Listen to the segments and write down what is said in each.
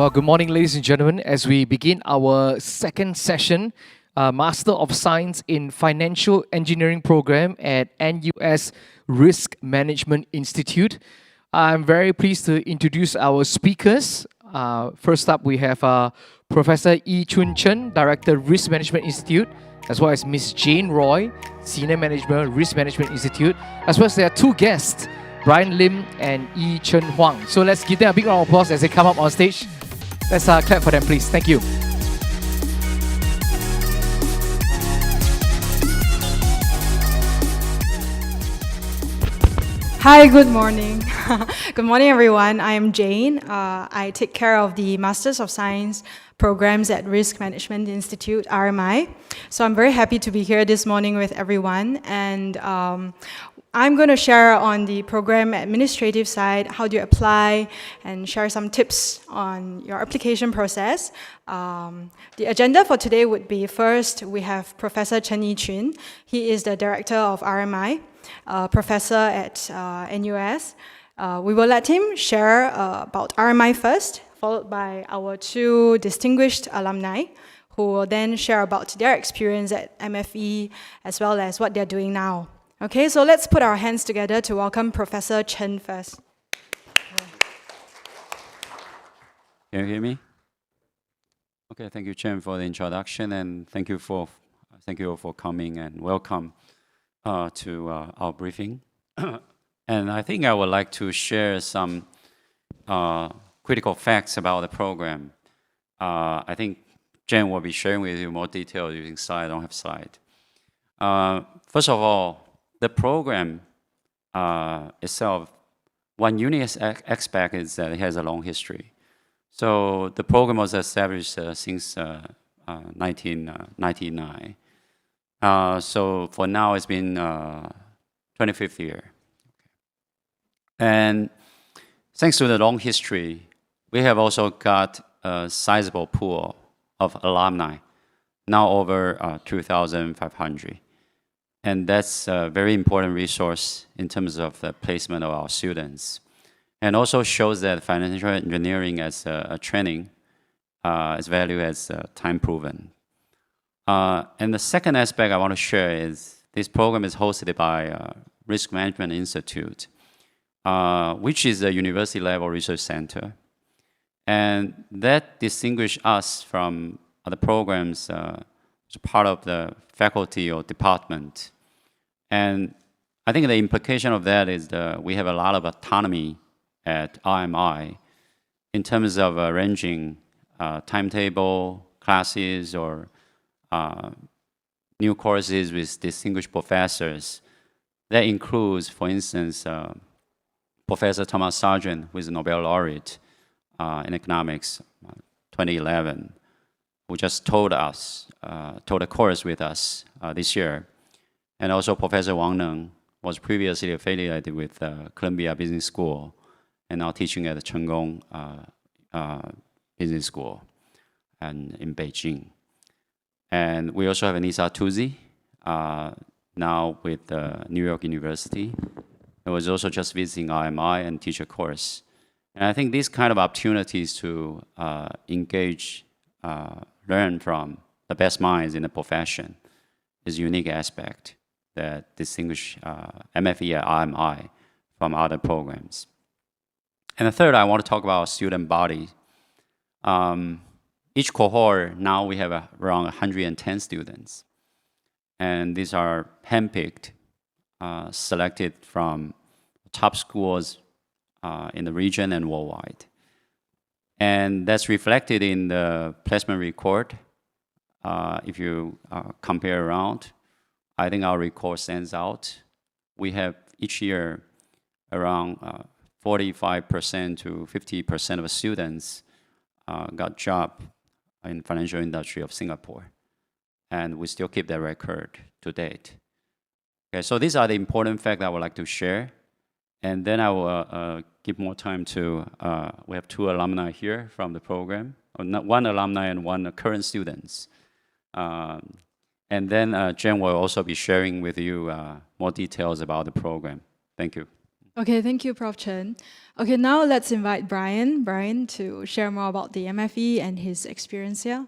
Well, good morning, ladies and gentlemen. As we begin our second session, Master of Science in Financial Engineering program at NUS Risk Management Institute, I'm very pleased to introduce our speakers. First up, we have Professor Yi-Chun Chen, Director, Risk Management Institute, as well as Ms. Jayne Roy, Senior Manager, Risk Management Institute, as well as there are two guests, Brian Lim and Yi-Chun Huang. So let's give them a big round of applause as they come up on stage. Let's clap for them, please. Thank you. Hi, good morning. Good morning, everyone. I am Jayne. I take care of the Masters of Science programs at Risk Management Institute, RMI. So I'm very happy to be here this morning with everyone. And I'm going to share on the program administrative side, how do you apply, and share some tips on your application process. The agenda for today would be, first, we have Professor Chen Yi-Chun. He is the Director of RMI, Professor at NUS. We will let him share about RMI first, followed by our two distinguished alumni, who will then share about their experience at MFE, as well as what they're doing now. Okay, so let's put our hands together to welcome Professor Chen first. Can you hear me? Okay, thank you, Chen, for the introduction, and thank you all for coming and welcome to our briefing. And I think I would like to share some critical facts about the program. I think Jen will be sharing with you more detail using slide. I don't have slide. First of all, the program itself, one unique aspect is that it has a long history. So the program was established since 1999. So for now, it's been 25th year. And thanks to the long history, we have also got a sizable pool of alumni, now over 2,500. And that's a very important resource in terms of the placement of our students. And also shows that financial engineering as a training is valued as time-proven. And the second aspect I want to share is this program is hosted by Risk Management Institute, which is a university-level research center. And that distinguishes us from other programs as part of the faculty or department. And I think the implication of that is that we have a lot of autonomy at RMI in terms of arranging timetable, classes, or new courses with distinguished professors. That includes, for instance, Professor Thomas Sargent, who is a Nobel laureate in economics, 2011, who just taught a course with us this year. And also Professor Wang Neng was previously affiliated with Columbia Business School and now teaching at the Chen Business School and in Beijing. And we also have Anissa Tuzi, now with New York University. I was also just visiting RMI and teach a course. And I think these kind of opportunities to engage, learn from the best minds in the profession is a unique aspect that distinguish MFE at RMI from other programs. And the third, I want to talk about student body. Each cohort, now we have around 110 students. And these are handpicked, selected from top schools in the region and worldwide. And that's reflected in the placement record. If you compare around, I think our record stands out. We have each year around 45% to 50% of students got job in financial industry of Singapore. And we still keep that record to date. Okay, so these are the important facts I would like to share. And then I will give more time to, we have two alumni here from the program, or not one alumni and one current students. And then Jen will also be sharing with you more details about the program. Thank you. Okay, thank you, Prof. Chen. Okay, now let's invite Brian. Brian to share more about the MFE and his experience here.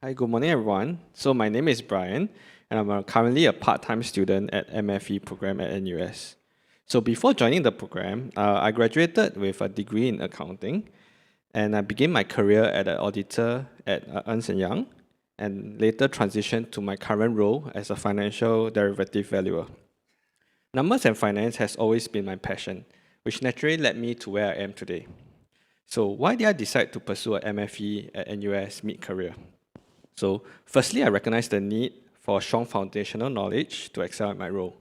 Hi, good morning, everyone. So my name is Brian, and I'm currently a part-time student at MFE program at NUS. So before joining the program, I graduated with a degree in accounting, and I began my career as an auditor at Ernst & Young, and later transitioned to my current role as a financial derivative valuer. Numbers and finance has always been my passion, which naturally led me to where I am today. So why did I decide to pursue an MFE at NUS mid-career? So firstly, I recognize the need for strong foundational knowledge to excel at my role.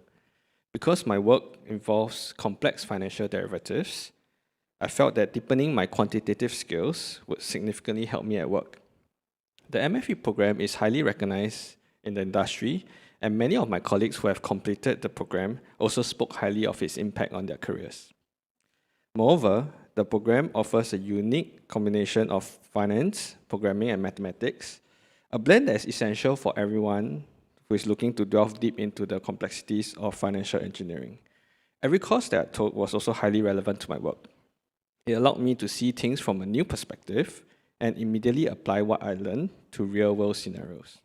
Because my work involves complex financial derivatives, I felt that deepening my quantitative skills would significantly help me at work. The MFE program is highly recognized in the industry, and many of my colleagues who have completed the program also spoke highly of its impact on their careers. Moreover, the program offers a unique combination of finance, programming, and mathematics, a blend that is essential for everyone who is looking to delve deep into the complexities of financial engineering. Every course that I took was also highly relevant to my work. It allowed me to see things from a new perspective and immediately apply what I learned to real-world scenarios.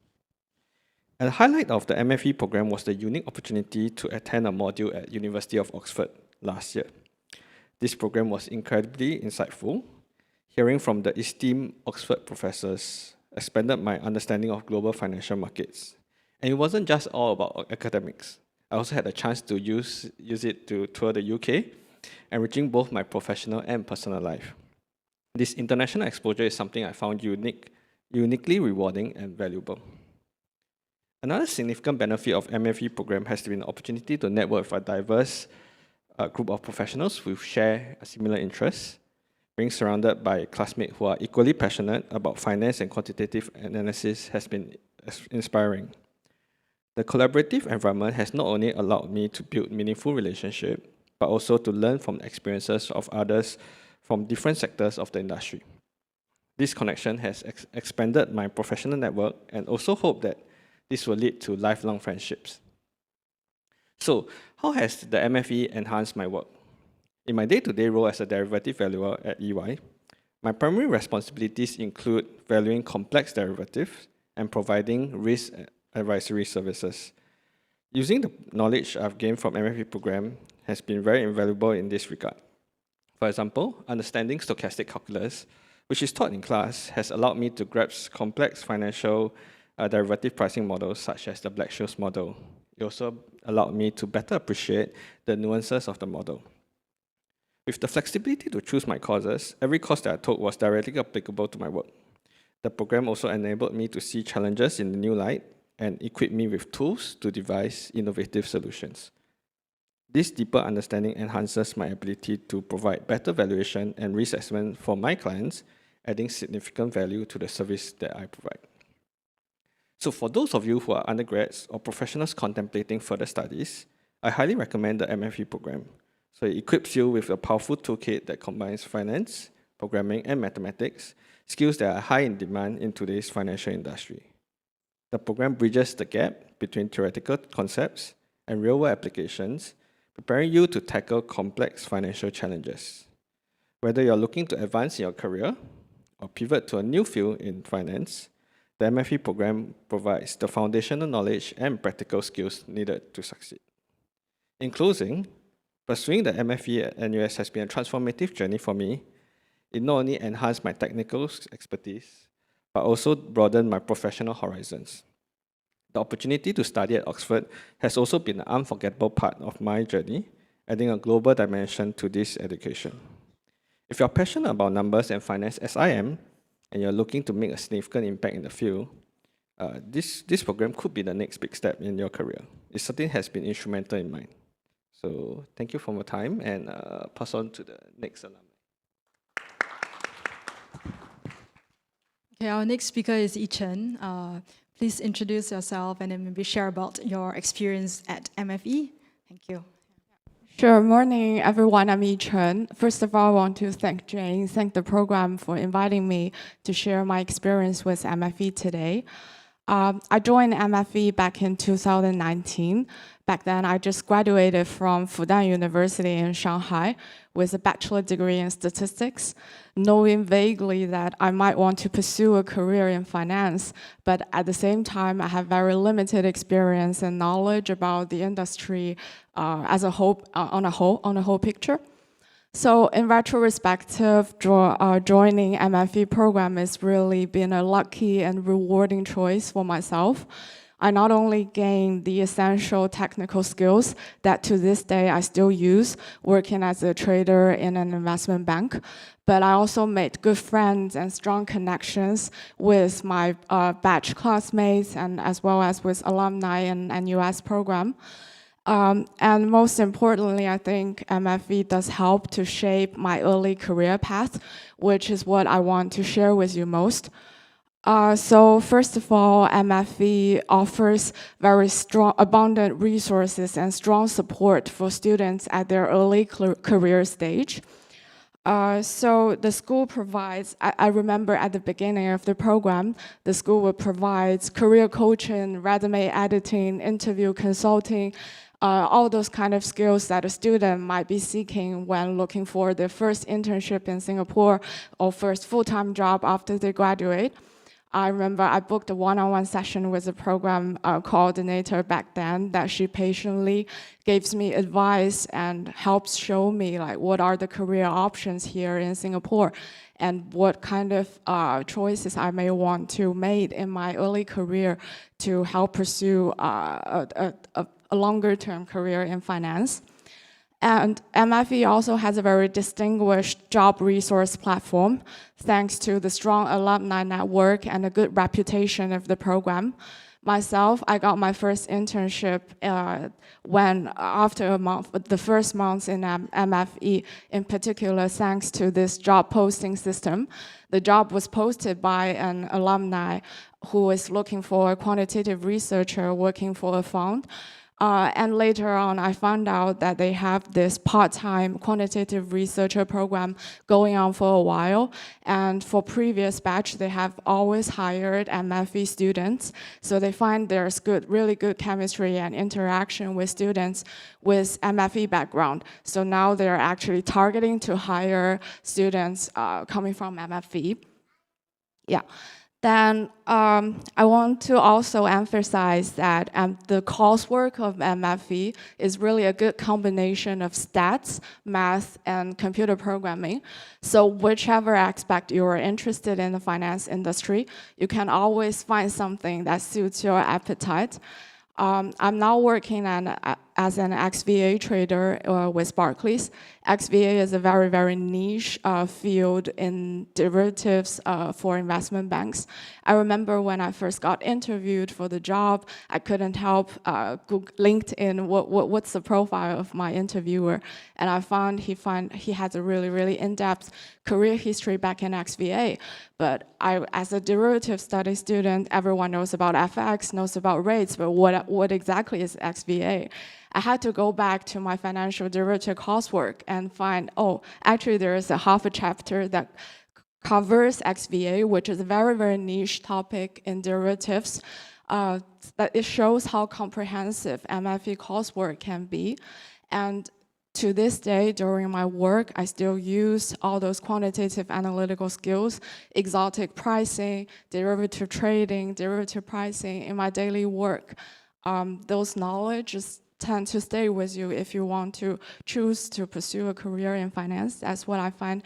And the highlight of the MFE program was the unique opportunity to attend a module at University of Oxford last year. This program was incredibly insightful. Hearing from the esteemed Oxford professors expanded my understanding of global financial markets. And it wasn't just all about academics. I also had a chance to use it to tour the UK, enriching both my professional and personal life. This international exposure is something I found uniquely rewarding and valuable. Another significant benefit of MFE program has been the opportunity to network with a diverse group of professionals who share similar interests. Being surrounded by classmates who are equally passionate about finance and quantitative analysis has been inspiring. The collaborative environment has not only allowed me to build meaningful relationships, but also to learn from the experiences of others from different sectors of the industry. This connection has expanded my professional network and also hope that this will lead to lifelong friendships. So, how has the MFE enhanced my work? In my day-to-day role as a derivative valuer at EY, my primary responsibilities include valuing complex derivatives and providing risk advisory services. Using the knowledge I've gained from MFE program has been very invaluable in this regard. For example, understanding stochastic calculus, which is taught in class, has allowed me to grasp complex financial derivative pricing models such as the Black-Scholes model. It also allowed me to better appreciate the nuances of the model. With the flexibility to choose my courses, every course that I took was directly applicable to my work. The program also enabled me to see challenges in a new light and equipped me with tools to devise innovative solutions. This deeper understanding enhances my ability to provide better valuation and risk assessment for my clients, adding significant value to the service that I provide. So for those of you who are undergrads or professionals contemplating further studies, I highly recommend the MFE program. So it equips you with a powerful toolkit that combines finance, programming, and mathematics, skills that are high in demand in today's financial industry. The program bridges the gap between theoretical concepts and real-world applications, preparing you to tackle complex financial challenges. Whether you're looking to advance in your career or pivot to a new field in finance, the MFE program provides the foundational knowledge and practical skills needed to succeed. In closing, pursuing the MFE at NUS has been a transformative journey for me. It not only enhanced my technical expertise, but also broadened my professional horizons. The opportunity to study at Oxford has also been an unforgettable part of my journey, adding a global dimension to this education. If you're passionate about numbers and finance as I am, and you're looking to make a significant impact in the field, this program could be the next big step in your career. It certainly has been instrumental in mine. So thank you for your time, and pass on to the next alumni. Okay, our next speaker is Yi-Chun. Please introduce yourself and then maybe share about your experience at MFE. Thank you. Sure. Morning, everyone. I'm Yi-Chun. First of all, I want to thank Jayne, thank the program for inviting me to share my experience with MFE today. I joined MFE back in 2019. Back then, I just graduated from Fudan University in Shanghai with a bachelor degree in statistics, knowing vaguely that I might want to pursue a career in finance, but at the same time, I have very limited experience and knowledge about the industry as a whole, on a whole picture. So in retrospective, joining MFE program has really been a lucky and rewarding choice for myself. I not only gained the essential technical skills that to this day I still use working as a trader in an investment bank, but I also made good friends and strong connections with my batch classmates and as well as with alumni in NUS program. And most importantly, I think MFE does help to shape my early career path, which is what I want to share with you most. So first of all, MFE offers very strong, abundant resources and strong support for students at their early career stage. So the school provides, I remember at the beginning of the program, the school will provide career coaching, resume editing, interview consulting, all those kind of skills that a student might be seeking when looking for their first internship in Singapore or first full-time job after they graduate. I remember I booked a one-on-one session with a program coordinator back then that she patiently gives me advice and helps show me like what are the career options here in Singapore and what kind of choices I may want to make in my early career to help pursue a longer-term career in finance. And MFE also has a very distinguished job resource platform, thanks to the strong alumni network and a good reputation of the program. Myself, I got my first internship after a month, the first month in MFE, in particular, thanks to this job posting system. The job was posted by an alumni who was looking for a quantitative researcher working for a fund. And later on, I found out that they have this part-time quantitative researcher program going on for a while. And for previous batch, they have always hired MFE students. So they find there's really good chemistry and interaction with students with MFE background. So now they're actually targeting to hire students coming from MFE. Yeah. Then I want to also emphasize that the coursework of MFE is really a good combination of stats, math, and computer programming. So whichever aspect you are interested in the finance industry, you can always find something that suits your appetite. I'm now working as an XVA trader with Barclays. XVA is a very, very niche field in derivatives for investment banks. I remember when I first got interviewed for the job, I couldn't help Google LinkedIn, what's the profile of my interviewer, and I found he has a really, really in-depth career history back in XVA. But as a derivative study student, everyone knows about FX, knows about rates, but what exactly is XVA? I had to go back to my financial derivative coursework and find, oh, actually there is a half a chapter that covers XVA, which is a very, very niche topic in derivatives. That it shows how comprehensive MFE coursework can be. And to this day, during my work, I still use all those quantitative analytical skills, exotic pricing, derivative trading, derivative pricing in my daily work. Those knowledges tend to stay with you if you want to choose to pursue a career in finance. That's what I find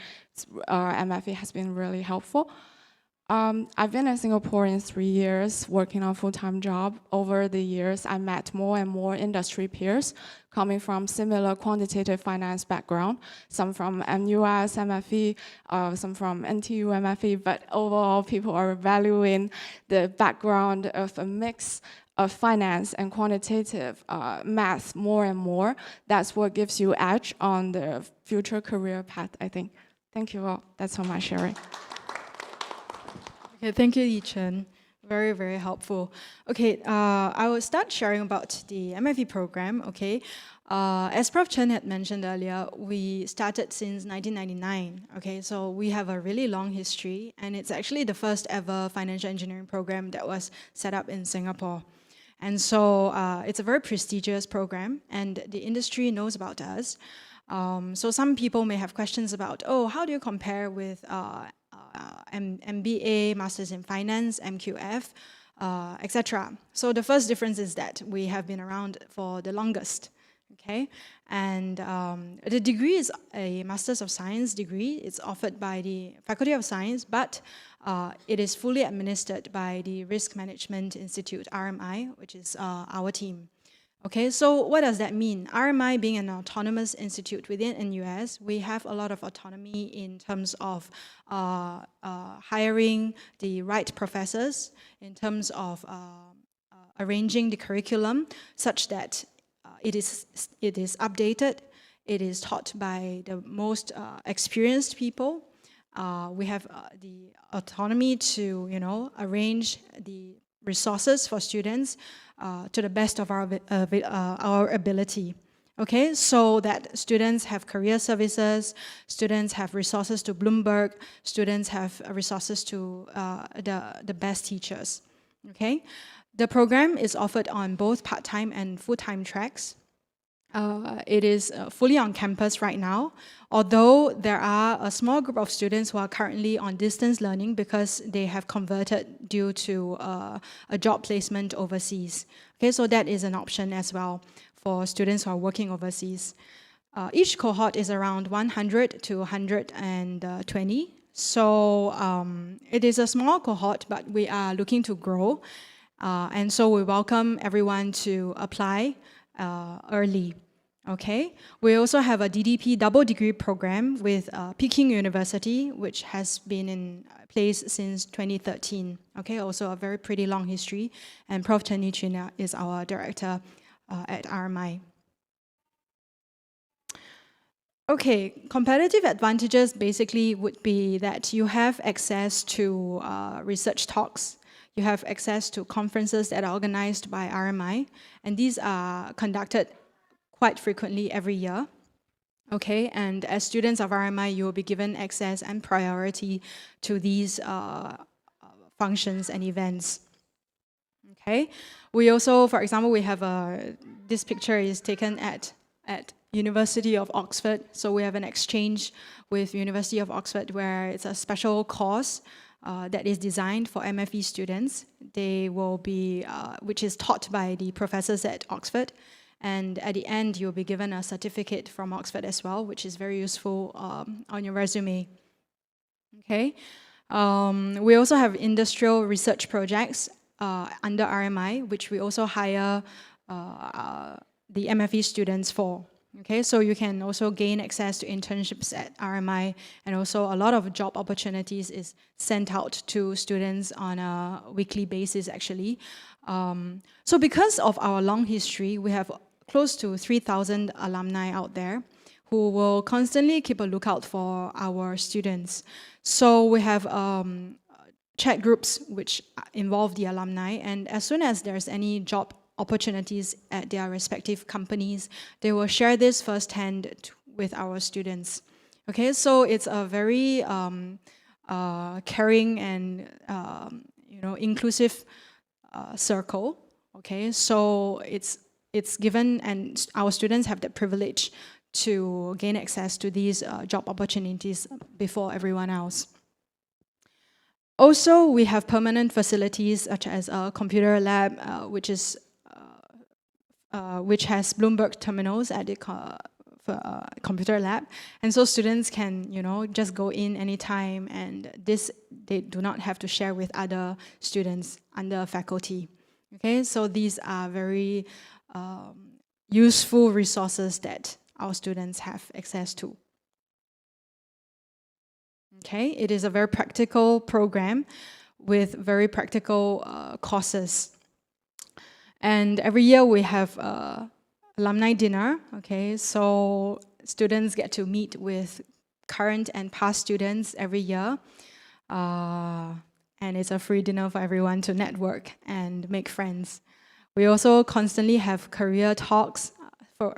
MFE has been really helpful. I've been in Singapore in 3 years, working on a full-time job. Over the years, I met more and more industry peers coming from similar quantitative finance background, some from NUS MFE, some from NTU MFE, but overall people are valuing the background of a mix of finance and quantitative math more and more. That's what gives you edge on the future career path, I think. Thank you all. That's all my sharing. Okay, thank you, Yi-Chun. Very, very helpful. Okay, I will start sharing about the MFE program, okay? As Prof. Chen had mentioned earlier, we started since 1999, okay? So we have a really long history, and it's actually the first ever financial engineering program that was set up in Singapore. And so it's a very prestigious program, and the industry knows about us. So some people may have questions about, oh, how do you compare with MBA, Masters in Finance, MQF, etc. So the first difference is that we have been around for the longest. Okay, and the degree is a Masters of Science degree. It's offered by the Faculty of Science, but it is fully administered by the Risk Management Institute, RMI, which is our team. Okay, so what does that mean? RMI being an autonomous institute within NUS, we have a lot of autonomy in terms of hiring the right professors, in terms of arranging the curriculum such that it is updated, it is taught by the most experienced people. We have the autonomy to, arrange the resources for students to the best of our ability. Okay, so that students have career services, students have resources to Bloomberg, students have resources to the best teachers. Okay. The program is offered on both part-time and full-time tracks. It is fully on campus right now, although there are a small group of students who are currently on distance learning because they have converted due to a job placement overseas. Okay, so that is an option as well for students who are working overseas. Each cohort is around 100 to 120. So it is a small cohort, but we are looking to grow. And so we welcome everyone to apply early. Okay. We also have a DDP double degree program with Peking University, which has been in place since 2013. Okay, also a very pretty long history. And Prof. Chen Yi-Chun is our director at RMI. Okay, competitive advantages basically would be that you have access to research talks. You have access to conferences that are organized by RMI, and these are conducted quite frequently every year. Okay, and as students of RMI, you will be given access and priority to these functions and events. Okay, we also, for example, we have this picture is taken at University of Oxford, so we have an exchange with University of Oxford where it's a special course that is designed for MFE students. They will be, which is taught by the professors at Oxford. And at the end, you'll be given a certificate from Oxford as well, which is very useful on your resume. Okay. We also have industrial research projects under RMI, which we also hire the MFE students for. Okay, so you can also gain access to internships at RMI, and also a lot of job opportunities is sent out to students on a weekly basis, actually. So because of our long history, we have close to 3,000 alumni out there who will constantly keep a lookout for our students. So we have chat groups which involve the alumni, and as soon as there's any job opportunities at their respective companies, they will share this firsthand with our students. Okay, so it's a very caring and inclusive circle. Okay, so it's given, and our students have the privilege to gain access to these job opportunities before everyone else. Also, we have permanent facilities such as a computer lab, which has Bloomberg terminals at the computer lab, and so students can, just go in anytime, and they do not have to share with other students under faculty. Okay, so these are very useful resources that our students have access to. Okay, it is a very practical program with very practical courses. And every year we have alumni dinner, okay? So students get to meet with current and past students every year. And it's a free dinner for everyone to network and make friends. We also constantly have career talks.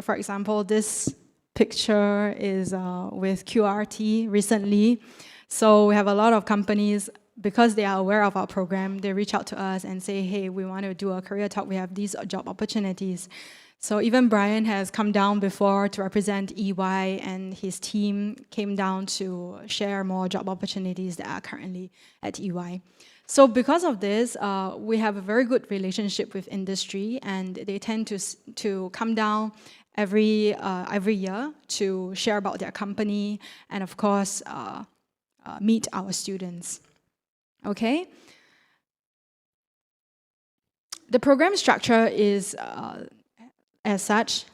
For example, this picture is with QRT recently. So we have a lot of companies, because they are aware of our program, they reach out to us and say, hey, we want to do a career talk. We have these job opportunities. So even Brian has come down before to represent EY, and his team came down to share more job opportunities that are currently at EY. So because of this, we have a very good relationship with industry, and they tend to come down every year to share about their company and, of course, meet our students. Okay? The program structure is as such.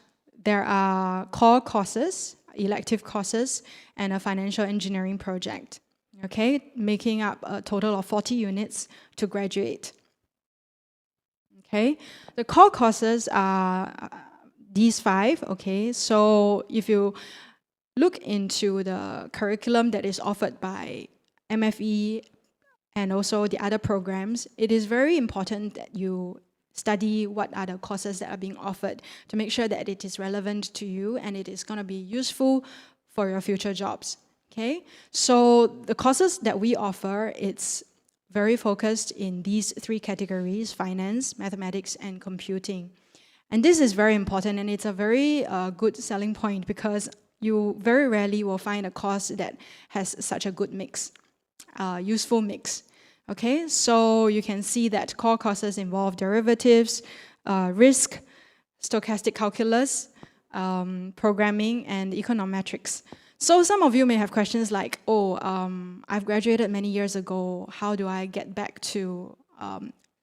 There are core courses, elective courses, and a financial engineering project, okay, making up a total of 40 units to graduate. Okay, the core courses are these 5, okay, so if you look into the curriculum that is offered by MFE and also the other programs, it is very important that you study what are the courses that are being offered to make sure that it is relevant to you and it is going to be useful for your future jobs. Okay, so the courses that we offer, it's very focused in these 3 categories: finance, mathematics, and computing. And this is very important, and it's a very good selling point, because you very rarely will find a course that has such a good mix, useful mix. Okay, so you can see that core courses involve derivatives, risk, stochastic calculus, programming, and econometrics. So some of you may have questions like, oh, I've graduated many years ago, how do I get back to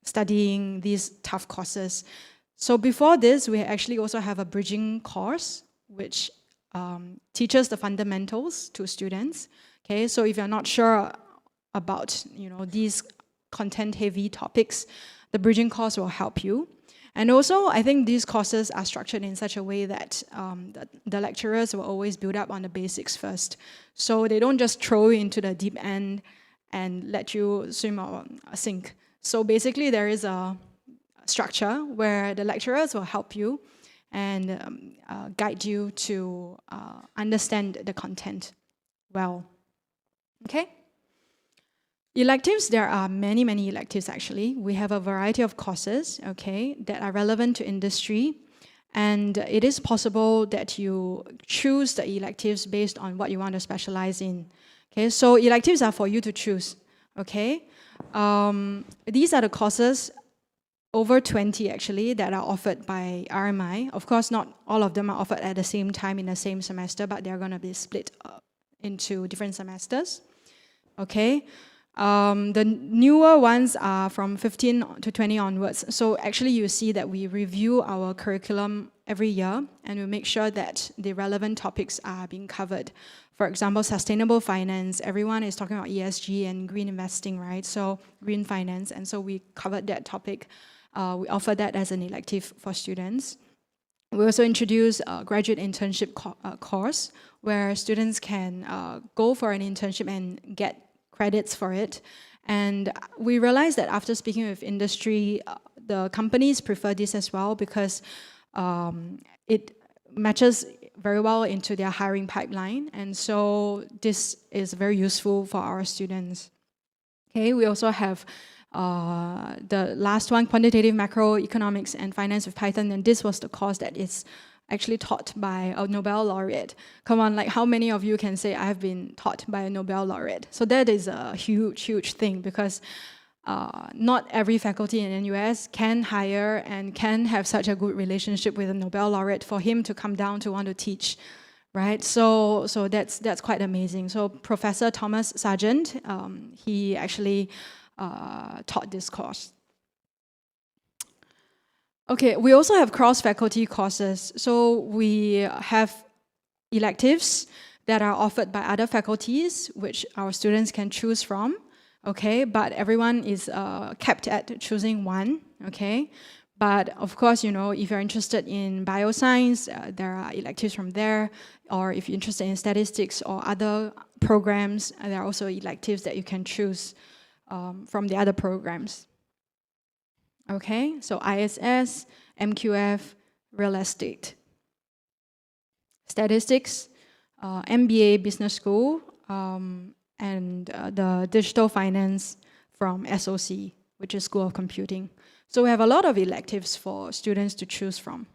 studying these tough courses? So before this, we actually also have a bridging course, which teaches the fundamentals to students. Okay, so if you're not sure about these content-heavy topics, the bridging course will help you. And also, I think these courses are structured in such a way that the lecturers will always build up on the basics first. So they don't just throw you into the deep end and let you swim or sink. So basically, there is a structure where the lecturers will help you and guide you to understand the content well. Okay? Electives, there are many, many electives actually. We have a variety of courses, okay, that are relevant to industry. And it is possible that you choose the electives based on what you want to specialize in. Okay, so electives are for you to choose, okay? These are the courses, over 20 actually, that are offered by RMI. Of course, not all of them are offered at the same time in the same semester, but they're going to be split into different semesters, okay? The newer ones are from 15 to 20 onwards. So actually you see that we review our curriculum every year and we make sure that the relevant topics are being covered. For example, sustainable finance, everyone is talking about ESG and green investing, right? So green finance, and so we covered that topic. We offer that as an elective for students. We also introduce a graduate internship course where students can go for an internship and get credits for it. And we realized that after speaking with industry, the companies prefer this as well because it matches very well into their hiring pipeline. And so this is very useful for our students. Okay, we also have the last one, quantitative macroeconomics and finance with Python. And this was the course that is actually taught by a Nobel laureate. Come on, like how many of you can say I have been taught by a Nobel laureate? So that is a huge, huge thing because not every faculty in NUS can hire and can have such a good relationship with a Nobel laureate for him to come down to want to teach, right? So that's quite amazing. So Professor Thomas Sargent, he actually taught this course. Okay, we also have cross-faculty courses. So we have electives that are offered by other faculties, which our students can choose from, okay? But everyone is kept at choosing one, okay? But of course, if you're interested in bioscience, there are electives from there. Or if you're interested in statistics or other programs, there are also electives that you can choose from the other programs. Okay, so ISS, MQF, real estate. statistics, MBA Business School, and the digital finance from SOC, which is School of Computing. So we have a lot of electives for students to choose from.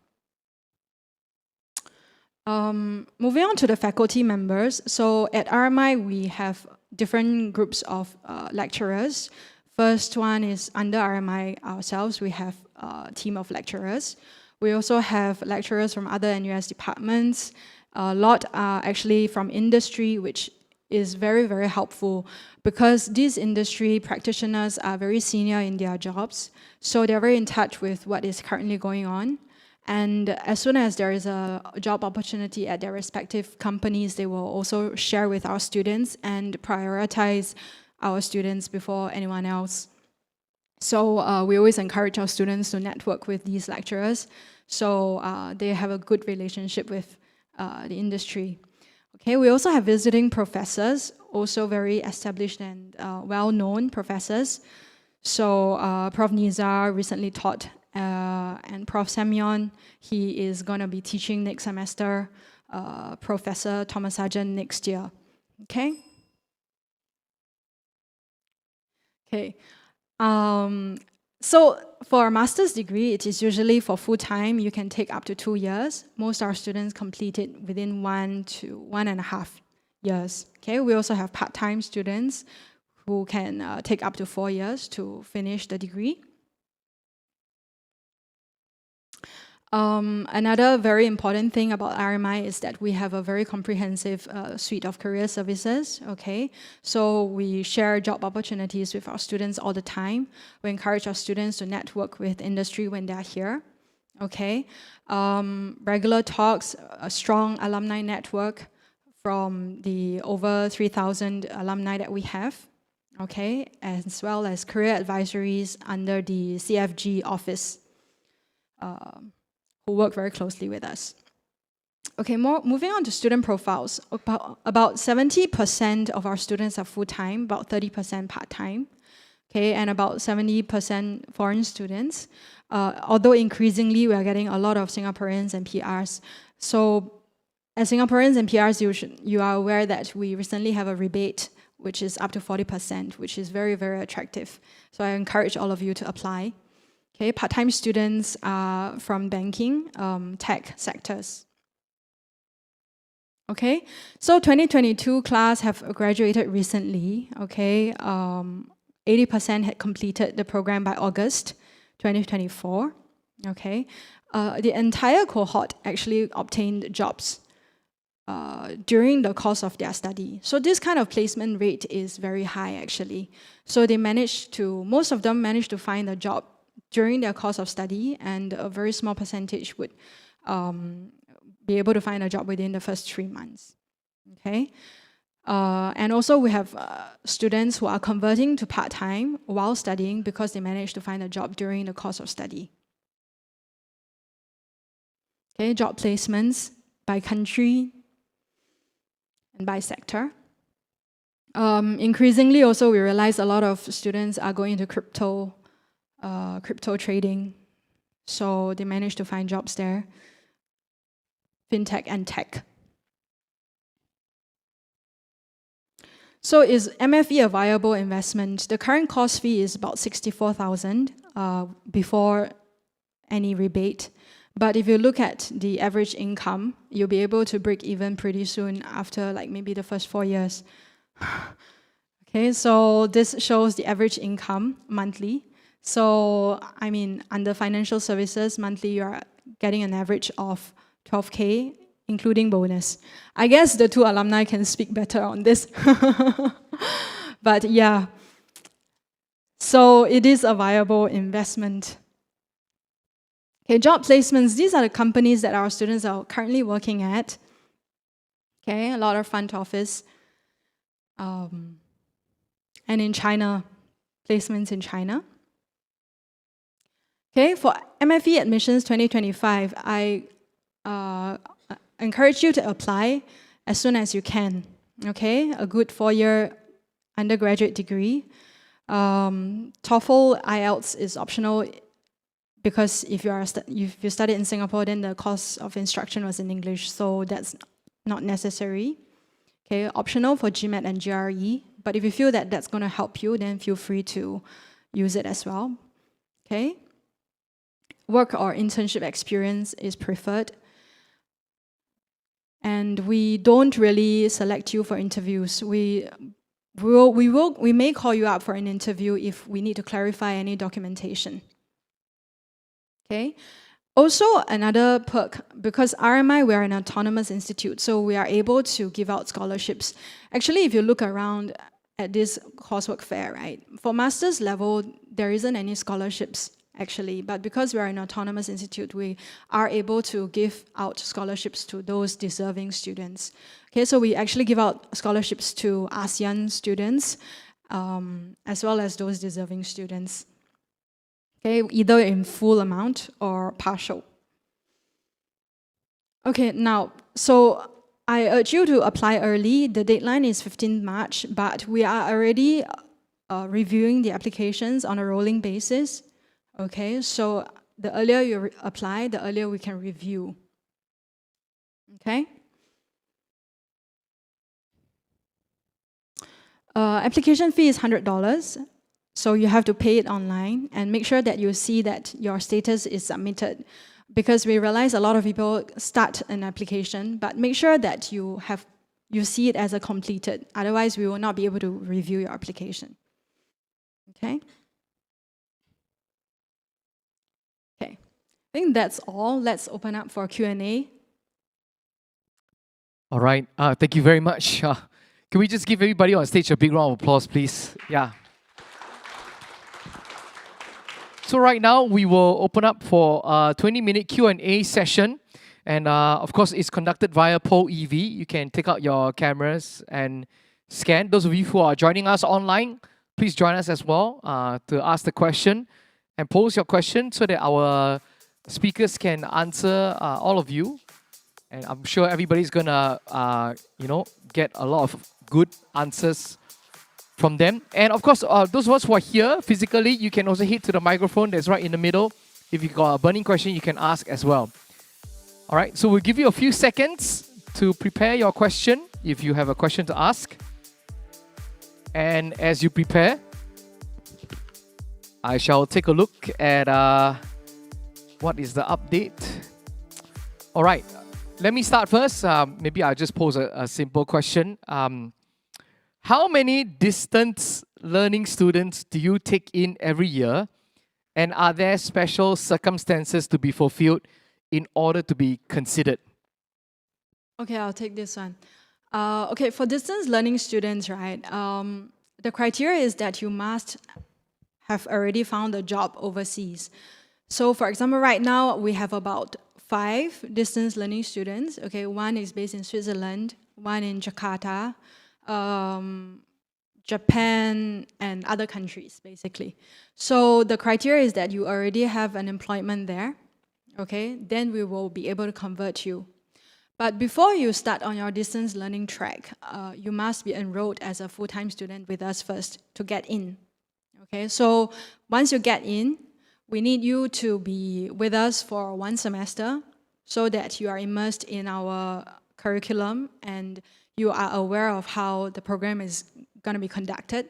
Moving on to the faculty members. So at RMI, we have different groups of lecturers. First one is under RMI ourselves, we have a team of lecturers. We also have lecturers from other NUS departments. A lot are actually from industry, which is very, very helpful because these industry practitioners are very senior in their jobs. So they're very in touch with what is currently going on. And as soon as there is a job opportunity at their respective companies, they will also share with our students and prioritize our students before anyone else. So we always encourage our students to network with these lecturers so they have a good relationship with the industry. Okay, we also have visiting professors, also very established and well-known professors. So Prof Nizar recently taught, and Prof Semyon, he is going to be teaching next semester, Professor Thomas Sargent next year. Okay? Okay. So for a master's degree, it is usually for full-time. You can take up to 2 years. Most of our students complete it within 1 to 1.5 years. Okay, we also have part-time students who can take up to 4 years to finish the degree. Another very important thing about RMI is that we have a very comprehensive suite of career services, okay? So we share job opportunities with our students all the time. We encourage our students to network with industry when they're here, okay? Regular talks, a strong alumni network from the over 3,000 alumni that we have, okay? As well as career advisories under the CFG office, who work very closely with us. Okay, moving on to student profiles. About 70% of our students are full-time, about 30% part-time, okay, and about 70% foreign students. Although increasingly, we are getting a lot of Singaporeans and PRs. So as Singaporeans and PRs, you are aware that we recently have a rebate, which is up to 40%, which is very, very attractive. So I encourage all of you to apply. Okay, part-time students are from banking, tech sectors. Okay, so 2022 class have graduated recently. Okay, 80% had completed the program by August 2024. Okay, the entire cohort actually obtained jobs during the course of their study. So this kind of placement rate is very high actually. So they most of them managed to find a job during their course of study, and a very small percentage would be able to find a job within the first 3 months. Okay, and also we have students who are converting to part-time while studying because they managed to find a job during the course of study. Okay, job placements by country and by sector. Increasingly, also we realize a lot of students are going into crypto trading, so they managed to find jobs there, fintech and tech. So is MFE a viable investment? The current course fee is about 64,000 before any rebate. But if you look at the average income, you'll be able to break even pretty soon after like maybe the first 4 years. Okay, so this shows the average income monthly. So, I mean, under financial services, monthly you are getting an average of 12K, including bonus. I guess the two alumni can speak better on this. But yeah, so it is a viable investment. Okay, job placements, these are the companies that our students are currently working at. Okay, a lot of front office. And in China, placements in China. Okay, for MFE admissions 2025, I encourage you to apply as soon as you can. Okay, a good 4-year undergraduate degree. TOEFL, IELTS is optional, because if you studied in Singapore, then the course of instruction was in English, so that's not necessary. Okay, optional for GMAT and GRE, but if you feel that that's going to help you, then feel free to use it as well. Okay, work or internship experience is preferred. And we don't really select you for interviews. We may call you up for an interview if we need to clarify any documentation. Okay. Also, another perk, because RMI, we are an autonomous institute, so we are able to give out scholarships. Actually, if you look around at this coursework fair, right, for master's level, there isn't any scholarships, actually, but because we are an autonomous institute, we are able to give out scholarships to those deserving students. Okay, so we actually give out scholarships to ASEAN students, as well as those deserving students. Okay, either in full amount or partial. Okay, now, so I urge you to apply early. The deadline is 15th March, but we are already reviewing the applications on a rolling basis. Okay, so the earlier you apply, the earlier we can review. Okay? Application fee is $100. So you have to pay it online and make sure that you see that your status is submitted, because we realize a lot of people start an application, but make sure that you see it as a completed. Otherwise, we will not be able to review your application. Okay? Okay. I think that's all. Let's open up for Q&A. All right. Thank you very much. Can we just give everybody on stage a big round of applause, please? Yeah. So right now, we will open up for a 20-minute Q&A session. And of course, it's conducted via Poll EV. You can take out your cameras and scan. Those of you who are joining us online, please join us as well to ask the question and pose your question so that our speakers can answer all of you. And I'm sure everybody's gonna, get a lot of good answers from them. And of course, those of us who are here physically, you can also hit to the microphone that's right in the middle. If you've got a burning question, you can ask as well. All right, so we'll give you a few seconds to prepare your question if you have a question to ask. And as you prepare, I shall take a look at what is the update. All right, let me start first. Maybe I'll just pose a simple question. How many distance learning students do you take in every year? And are there special circumstances to be fulfilled in order to be considered? Okay, I'll take this one. Okay, for distance learning students, right, the criteria is that you must have already found a job overseas. So for example, right now, we have about 5 distance learning students. Okay, one is based in Switzerland, one in Jakarta, Japan, and other countries, basically. So the criteria is that you already have an employment there, okay? Then we will be able to convert you. But before you start on your distance learning track, you must be enrolled as a full-time student with us first to get in, okay? So once you get in, we need you to be with us for 1 semester so that you are immersed in our curriculum and you are aware of how the program is going to be conducted.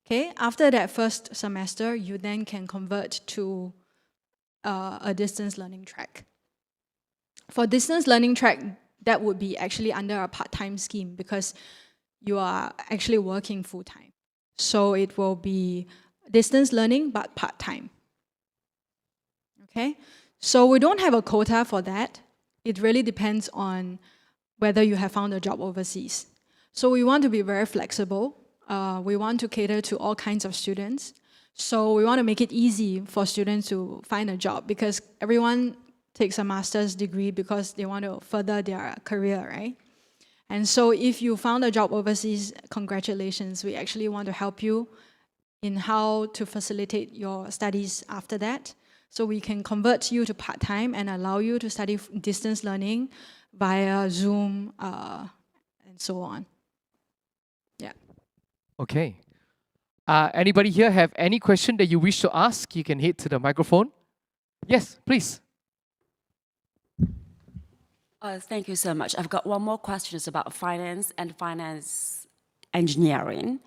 Okay, after that first semester, you then can convert to a distance learning track. For distance learning track, that would be actually under a part-time scheme because you are actually working full-time. So it will be distance learning, but part-time. Okay, so we don't have a quota for that. It really depends on whether you have found a job overseas. So we want to be very flexible. We want to cater to all kinds of students. So we want to make it easy for students to find a job because everyone takes a master's degree because they want to further their career, right? And so if you found a job overseas, congratulations. We actually want to help you in how to facilitate your studies after that. So we can convert you to part-time and allow you to study distance learning via Zoom and so on. Yeah. Okay. Anybody here have any question that you wish to ask? You can hit to the microphone. Yes, please. Thank you so much. I've got one more question about finance and finance engineering.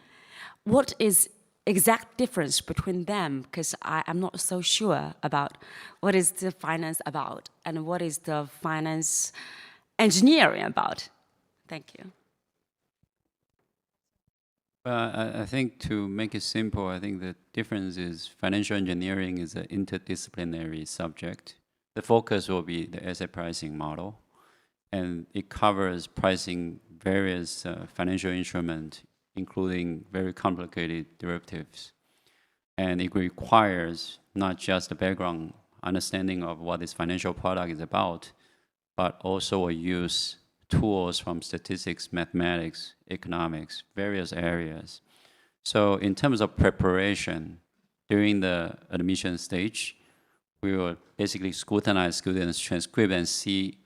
What is exact difference between them? Because I'm not so sure about what is the finance about and what is the finance engineering about. Thank you. I think to make it simple, I think the difference is financial engineering is an interdisciplinary subject. The focus will be the asset pricing model, and it covers pricing various financial instruments, including very complicated derivatives. And it requires not just the background understanding of what this financial product is about, but also will use tools from statistics, mathematics, economics, various areas. So in terms of preparation, during the admission stage, we will basically scrutinize students' transcript and see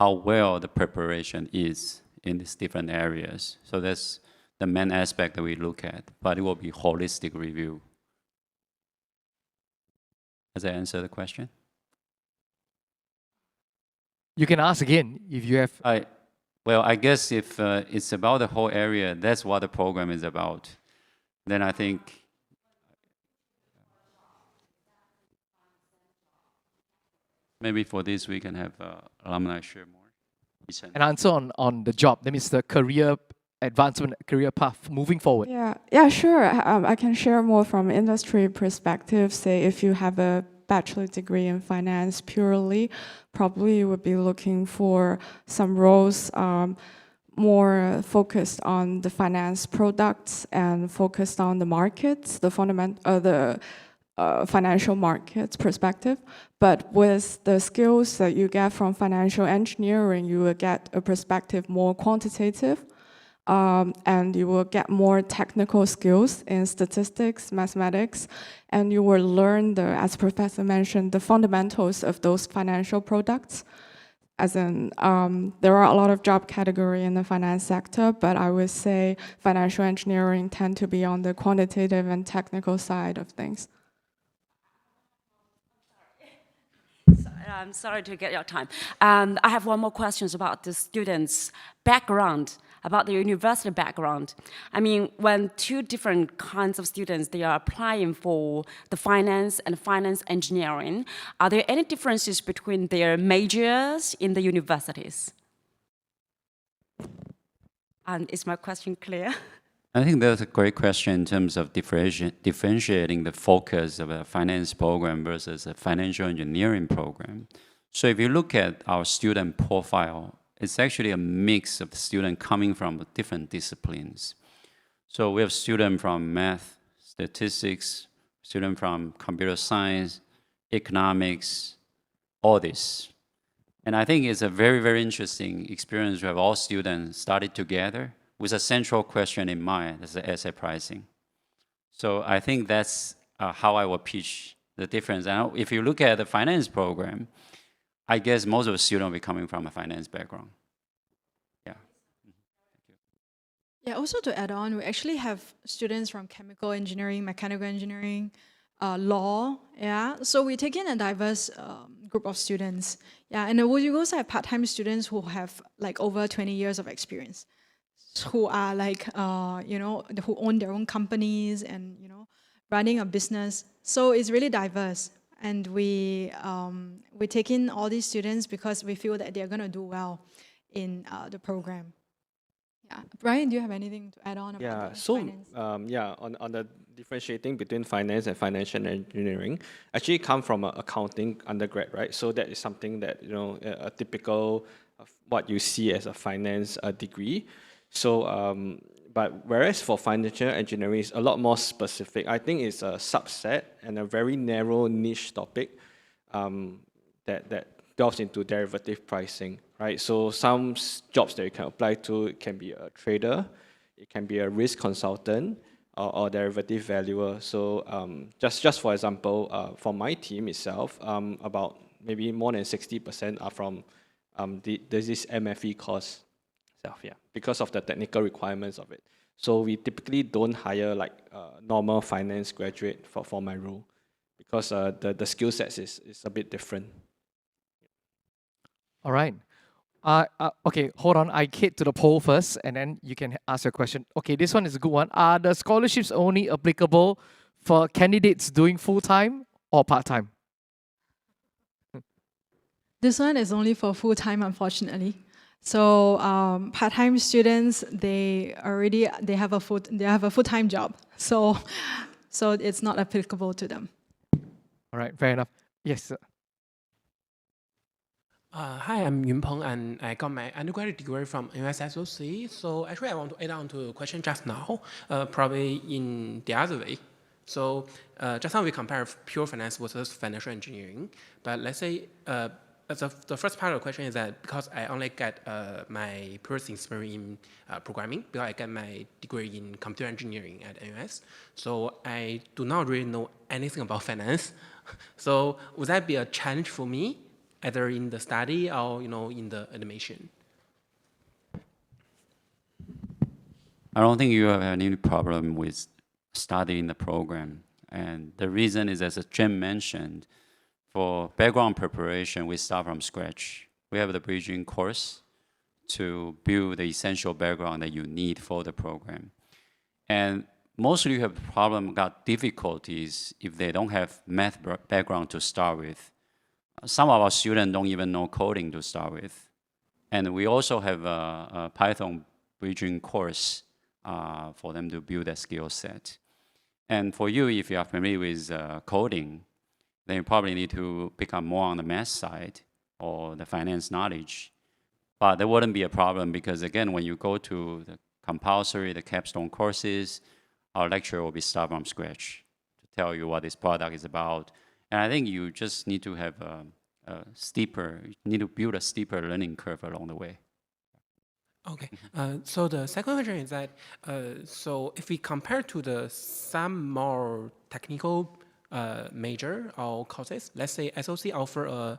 how well the preparation is in these different areas. So that's the main aspect that we look at, but it will be holistic review. Does that answer the question? You can ask again if you have. Well, I guess if it's about the whole area, that's what the program is about. Then I think maybe for this we can have alumni share more. Yi-Chun. An answer on the job. That means the career advancement, career path moving forward. Yeah, sure. I can share more from industry perspective. Say if you have a bachelor degree in finance purely, probably you would be looking for some roles more focused on the finance products and focused on the markets, the financial markets perspective. But with the skills that you get from financial engineering, you will get a perspective more quantitative. And you will get more technical skills in statistics, mathematics, and you will learn as Professor mentioned, the fundamentals of those financial products. As in, there are a lot of job category in the finance sector, but I would say financial engineering tend to be on the quantitative and technical side of things. I'm sorry to get your time. I have one more question about the students' background, about the university background. I mean, when two different kinds of students, they are applying for the finance and finance engineering, are there any differences between their majors in the universities? And is my question clear? I think that's a great question in terms of differentiating the focus of a finance program versus a financial engineering program. So if you look at our student profile, it's actually a mix of students coming from different disciplines. So we have students from math, statistics, students from computer science, economics, all this. And I think it's a very, very interesting experience to have all students studied together with a central question in mind, that's the asset pricing. So I think that's how I will pitch the difference. And if you look at the finance program, I guess most of the students will be coming from a finance background. Yeah. Thank you. Yeah, also to add on, we actually have students from chemical engineering, mechanical engineering, law, yeah. So we take in a diverse group of students. Yeah, and we also have part-time students who have like over 20 years of experience, who are like, who own their own companies and, running a business. So it's really diverse. And we take in all these students because we feel that they're going to do well in the program. Yeah, Brian, do you have anything to add on about finance? On the differentiating between finance and financial engineering, actually come from an accounting undergrad, right? So that is something that, a typical of what you see as a finance degree. So, but whereas for financial engineering, it's a lot more specific. I think it's a subset and a very narrow niche topic that delves into derivative pricing, right? So some jobs that you can apply to, it can be a trader, it can be a risk consultant, or derivative valuer. So just for example, for my team itself, about maybe more than 60% are from there's this MFE course. Because of the technical requirements of it. So we typically don't hire like normal finance graduate for my role. because the skill sets is a bit different. All right. Okay, hold on. I hit to the poll first, and then you can ask your question. Okay, this one is a good one. Are the scholarships only applicable for candidates doing full-time or part-time? This one is only for full-time, unfortunately. So part-time students, they have a full-time job. So it's not applicable to them. All right, fair enough. Yes, sir. Hi, I'm Yun Peng, and I got my undergraduate degree from NUS SOC. So actually, I want to add on to a question just now, probably in the other way. So just now we compare pure finance versus financial engineering. But let's say the first part of the question is that because I only get my first experience in programming, because I get my degree in computer engineering at NUS, so I do not really know anything about finance. So would that be a challenge for me, either in the study or in the admission? I don't think you have any problem with studying the program. And the reason is, as Chen mentioned, for background preparation, we start from scratch. We have the bridging course to build the essential background that you need for the program. And mostly you have got difficulties if they don't have math background to start with. Some of our students don't even know coding to start with. And we also have a Python bridging course for them to build that skill set. And for you, if you are familiar with coding, then you probably need to become more on the math side or the finance knowledge. But there wouldn't be a problem because, again, when you go to the compulsory, the capstone courses, our lecturer will be start from scratch to tell you what this product is about. And I think you just need to have build a steeper learning curve along the way. Okay, so the second question is that, so if we compare to some more technical major or courses, let's say SOC offer a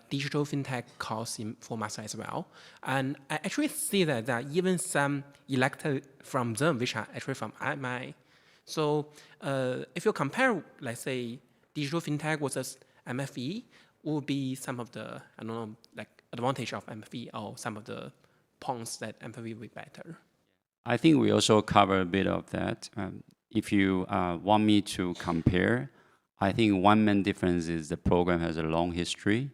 digital fintech course for master as well. And I actually see that even some elected from them, which are actually from RMI. So if you compare, let's say, digital fintech versus MFE, would be some of the, I don't know, like advantage of MFE or some of the points that MFE will be better? I think we also cover a bit of that. If you want me to compare, I think one main difference is the program has a long history,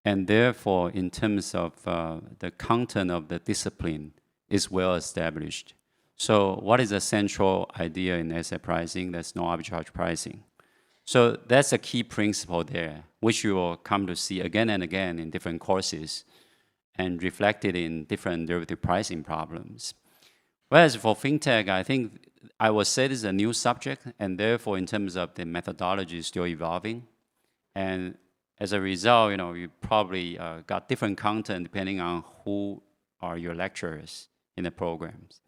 and therefore, in terms of the content of the discipline, is well established. So what is the central idea in asset pricing? There's no arbitrage pricing. So that's a key principle there, which you will come to see again and again in different courses and reflected in different derivative pricing problems. Whereas for fintech, I think I would say this is a new subject, and therefore in terms of the methodology is still evolving. And as a result, you probably got different content depending on who are your lecturers in the programs.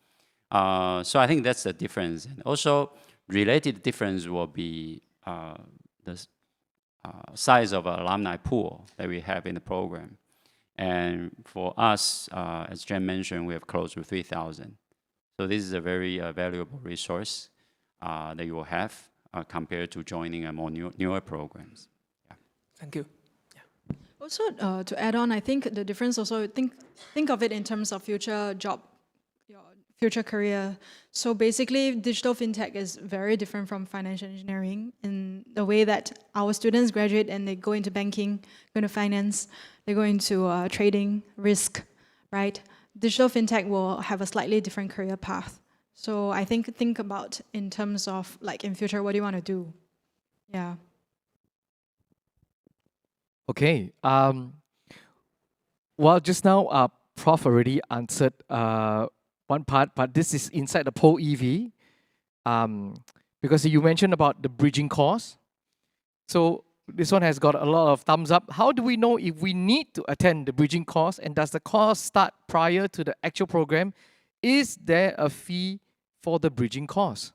So I think that's the difference. And also related difference will be the size of an alumni pool that we have in the program. And for us, as Jen mentioned, we have close to 3,000. So this is a very valuable resource that you will have compared to joining a more newer programs. Yeah. Thank you. Yeah. Also, to add on, I think the difference also, think of it in terms of future job, your future career. So basically, digital fintech is very different from financial engineering in the way that our students graduate and they go into banking, go into finance, they go into trading, risk, right? Digital fintech will have a slightly different career path. So I think about in terms of like in future, what do you want to do? Yeah. Okay. Well, just now, Prof already answered one part, but this is inside the poll EV, because you mentioned about the bridging course. So this one has got a lot of thumbs up. How do we know if we need to attend the bridging course, and does the course start prior to the actual program? Is there a fee for the bridging course?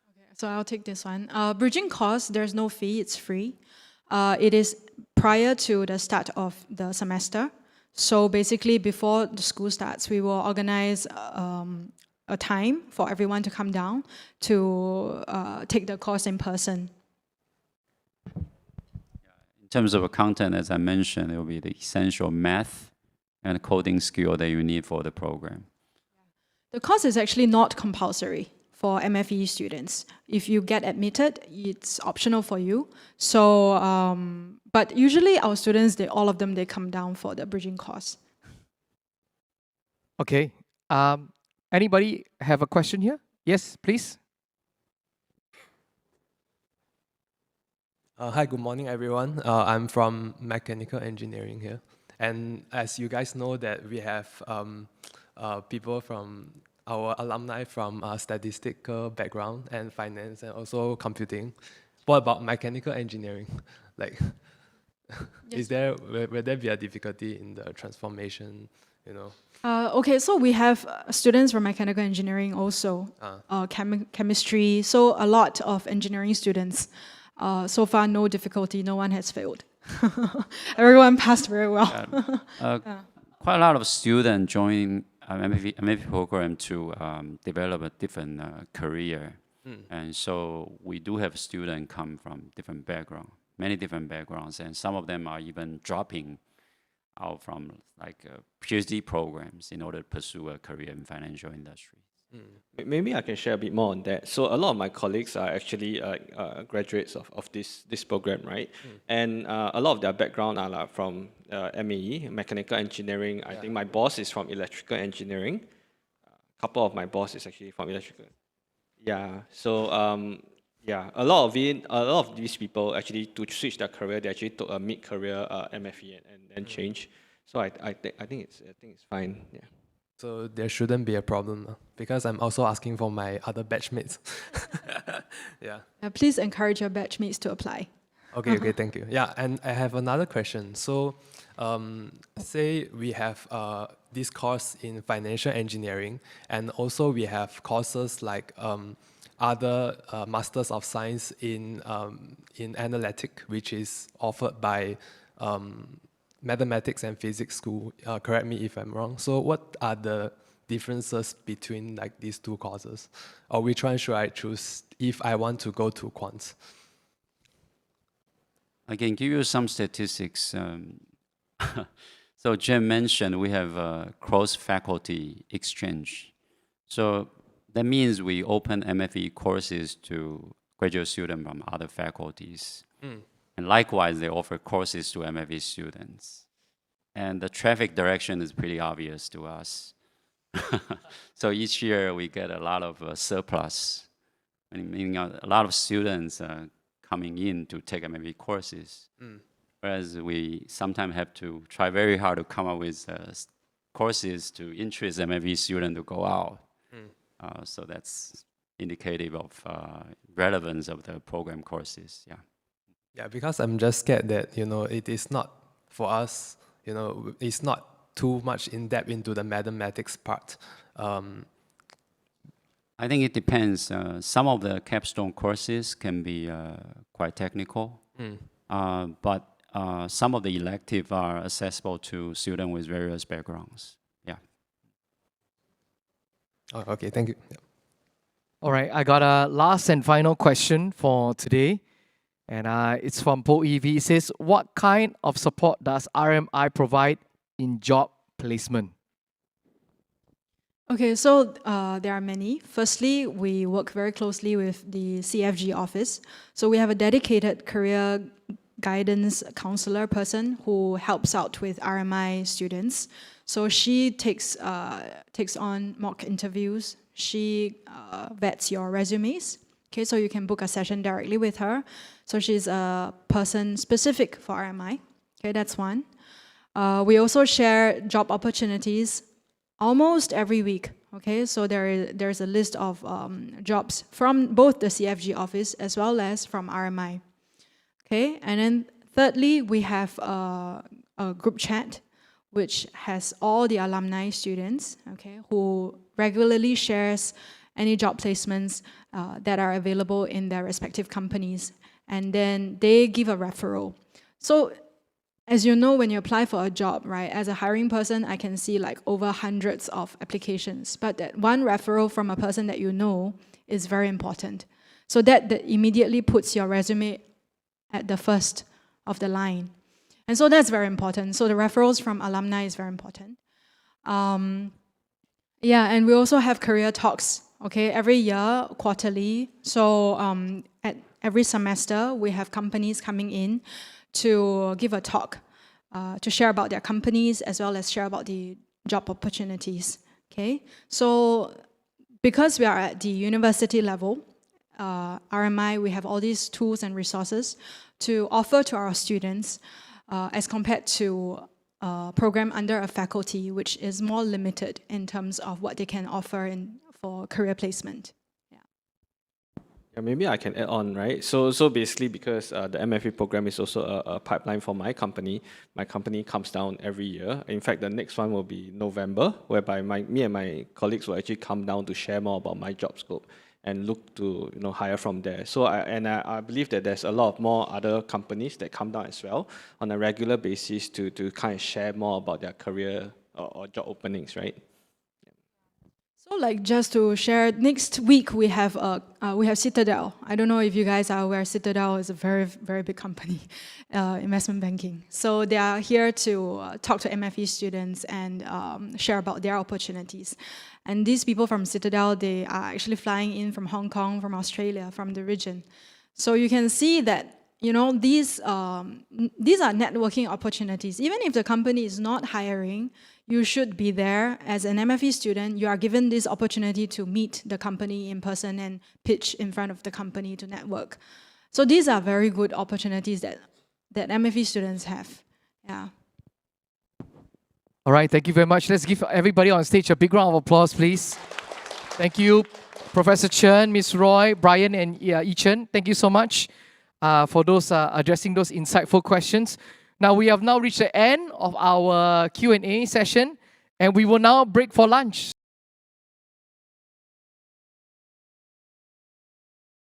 Okay, so I'll take this one. Bridging course, there's no fee, it's free. It is prior to the start of the semester. So basically, before the school starts, we will organize a time for everyone to come down to take the course in person. In terms of content, as I mentioned, it will be the essential math and coding skill that you need for the program. The course is actually not compulsory for MFE students. If you get admitted, it's optional for you. So, but usually our students, all of them, they come down for the bridging course. Okay. Anybody have a question here? Yes, please. Hi, good morning, everyone. I'm from mechanical engineering here. And as you guys know that we have people from our alumni from statistical background and finance and also computing. What about mechanical engineering? Like, Yes. will there be a difficulty in the transformation, you know? Okay, so we have students from mechanical engineering also, chemistry, so a lot of engineering students. So far, no difficulty, no one has failed. Everyone passed very well. Quite a lot of students join MFE program to develop a different career. And so we do have students come from different backgrounds, many different backgrounds, and some of them are even dropping out from like PhD programs in order to pursue a career in financial industry. Maybe I can share a bit more on that. So a lot of my colleagues are actually graduates of this program, right? And a lot of their background are like from MAE, mechanical engineering. I think my boss is from electrical engineering. A couple of my boss is actually from electrical. Yeah. So a lot of these people actually to switch their career, they actually took a mid-career MFE and then change. So I think it's fine. Yeah. So there shouldn't be a problem because I'm also asking for my other batchmates. Yeah. Please encourage your batchmates to apply. Okay, thank you. Yeah, and I have another question. So, say we have this course in financial engineering, and also we have courses like other Masters of Science in analytic, which is offered by mathematics and physics school. Correct me if I'm wrong. So, what are the differences between like these two courses, or which one should I choose if I want to go to quants? I can give you some statistics. So Chen mentioned we have a cross-faculty exchange. So that means we open MFE courses to graduate students from other faculties. And likewise, they offer courses to MFE students. And the traffic direction is pretty obvious to us. So each year we get a lot of surplus, meaning a lot of students coming in to take MFE courses. Whereas we sometimes have to try very hard to come up with courses to interest MFE students to go out. So that's indicative of relevance of the program courses. Yeah. Yeah, because I'm just scared that, you know, it is not for us, you know, it's not too much in depth into the mathematics part. I think it depends. Some of the capstone courses can be quite technical, but some of the electives are accessible to students with various backgrounds. Yeah. Oh, okay, thank you. Yeah. All right, I got a last and final question for today. And it's from Po EV. It says, what kind of support does RMI provide in job placement? Okay, so there are many. Firstly, we work very closely with the CFG office. So we have a dedicated career guidance counselor person who helps out with RMI students. So she takes on mock interviews. She vets your resumes. Okay, so you can book a session directly with her. So she's a person specific for RMI. Okay, that's one. We also share job opportunities almost every week. Okay, so there's a list of jobs from both the CFG office as well as from RMI. Okay, and then thirdly, we have a group chat which has all the alumni students, okay, who regularly shares any job placements that are available in their respective companies. And then they give a referral. So as you know, when you apply for a job, right, as a hiring person, I can see like over hundreds of applications. But that one referral from a person that you know is very important. So that immediately puts your resume at the first of the line. And so that's very important. So the referrals from alumni is very important. Yeah, and we also have career talks, okay, every year, quarterly. So at every semester, we have companies coming in to give a talk, to share about their companies as well as share about the job opportunities, okay? So because we are at the university level, RMI, we have all these tools and resources to offer to our students as compared to a program under a faculty, which is more limited in terms of what they can offer for career placement. Yeah, maybe I can add on, right? So basically, because the MFA program is also a pipeline for my company comes down every year. In fact, the next one will be November, whereby me and my colleagues will actually come down to share more about my job scope and look to hire from there. So I believe that there's a lot of more other companies that come down as well on a regular basis to kind of share more about their career or job openings, right? So like just to share, next week we have Citadel. I don't know if you guys are aware, Citadel is a very, very big company, investment banking. So they are here to talk to MFE students and share about their opportunities. And these people from Citadel, they are actually flying in from Hong Kong, from Australia, from the region. So you can see that these are networking opportunities. Even if the company is not hiring, you should be there as an MFE student. You are given this opportunity to meet the company in person and pitch in front of the company to network. So these are very good opportunities that MFE students have. Yeah. All right, thank you very much. Let's give everybody on stage a big round of applause, please. Thank you, Professor Chen, Ms. Roy, Brian, and Yi-Chun. Thank you so much for those addressing those insightful questions. Now, we have now reached the end of our Q&A session, and we will now break for lunch.